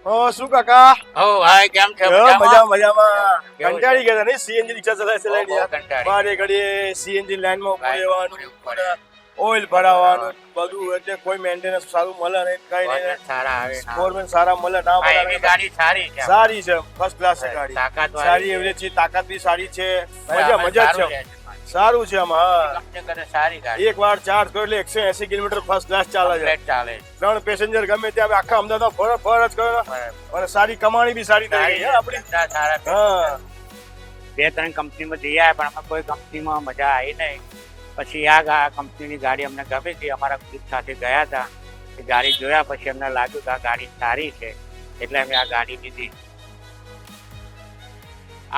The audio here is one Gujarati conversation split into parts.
શું કાકા? ભાઈ કેમ છે? મજામાં. કેવું છે? કંટાળી ગયા નહીં સીએનજી રિક્ષા ચલાવી બહુ કંટાળી. બારે ઘડીએ સીએનજી લાઈનમાં ઉભું રહેવાનું, પડે. ઓઇલ ભરાવાનું બધું, એટલે કોઈ મેન્ટેનન્સ સારું મળે નહીં, કઈ નહીં. વજન સારા આવે ના. ગવર્મેન્ટ સારા મળે ના આ એવી મળે. ગાડી સારી છે. સારી છે, ફર્સ્ટ ક્લાસ છે ગાડી. તાકાતવાળી સારી છે. એવરેજ છે, તાકાત બી સારી છે. બરાબર, મજા જ સારું છે. રહે છે. સારું છે આમાં. કંપની કરે સારી ગાડી. એક વાર ચાર્જ કરો એટલે 180 કિલોમીટર ફર્સ્ટ ક્લાસ ચાલે છે. Complete ચાલે છે. 3 પેસેન્જર ગમે ત્યાં આખા અમદાવાદ ફર જ કરો. બરાબર. અને સારી કમાણી બી સારી થઈ ગઈ આપણી. ધંધા સારા. હા. 2-3 કંપનીમાં જઈ આવ્યા પણ અમે કોઈ કંપનીમાં મજા આવી નહીં. પછી આ કંપનીની ગાડી અમને ગમી હતી. અમારા ગ્રુપ સાથે ગયા હતા. એ ગાડી જોયા પછી અમને લાગ્યું કે આ ગાડી સારી છે, એટલે અમે આ ગાડી લીધી.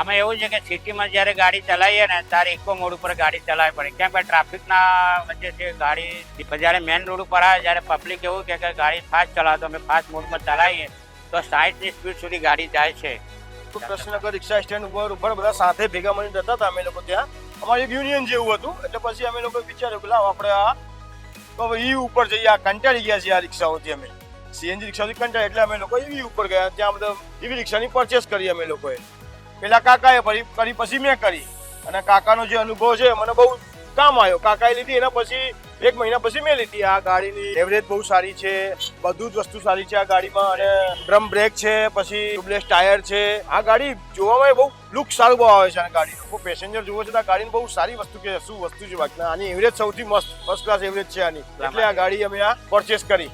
આમાં એવું છે કે સિટીમાં જ્યારે ગાડી ચલાવીએ ને ત્યારે ઇકો મોડ ઉપર ગાડી ચલાવવી પડે, કેમ કે ટ્રાફિકના વચ્ચે છે ગાડી. જ્યારે મેઇન રોડ ઉપર આવે જ્યારે પબ્લિક એવું કે ગાડી ફાસ્ટ ચલાવો તો અમે ફાસ્ટ મોડમાં ચલાવીએ તો 60ની સ્પીડ સુધી ગાડી જાય છે. કૃષ્ણનગર રિક્ષા સ્ટેન્ડ ઉપર બધા સાથે ભેગા મળીને જતા હતા અમે લોકો ત્યાં. અમારું એક યુનિયન જેવું હતું, એટલે પછી અમે લોકો વિચાર્યું કે લાવ આપણે આ તો ઈ ઉપર જઈએ. આ કંટાળી ગયા છે આ રિક્ષાઓથી. અમે સીએનજી રિક્ષાથી કંટાળી એટલે અમે લોકો ઈ ઉપર ગયા. ત્યાં બધા એવી રિક્ષાની પરચેસ કરી અમે લોકોએ. પેલા કાકાએ કરી પછી મેં કરી, અને કાકાનો જે અનુભવ છે મને બહુ કામ આવ્યો. કાકાએ લીધી એના પછી 1 મહિના પછી મેં લીધી. આ ગાડીની એવરેજ બહુ સારી છે, બધું જ વસ્તુ સારી છે આ ગાડીમાં. અને ડ્રમ બ્રેક છે, પછી ટ્યુબલેસ ટાયર છે. આ ગાડી જોવામાં બહુ લુક સારું બહુ આવે છે આ ગાડીનો. કોઈ પેસેન્જર જોવે છે તો આ ગાડીની બહુ સારી વસ્તુ કે શું વસ્તુ છે બાકી. આની એવરેજ સૌથી મસ્ત ફર્સ્ટ ક્લાસ એવરેજ છે આની, એટલે આ ગાડી અમે આ પરચેસ કરી.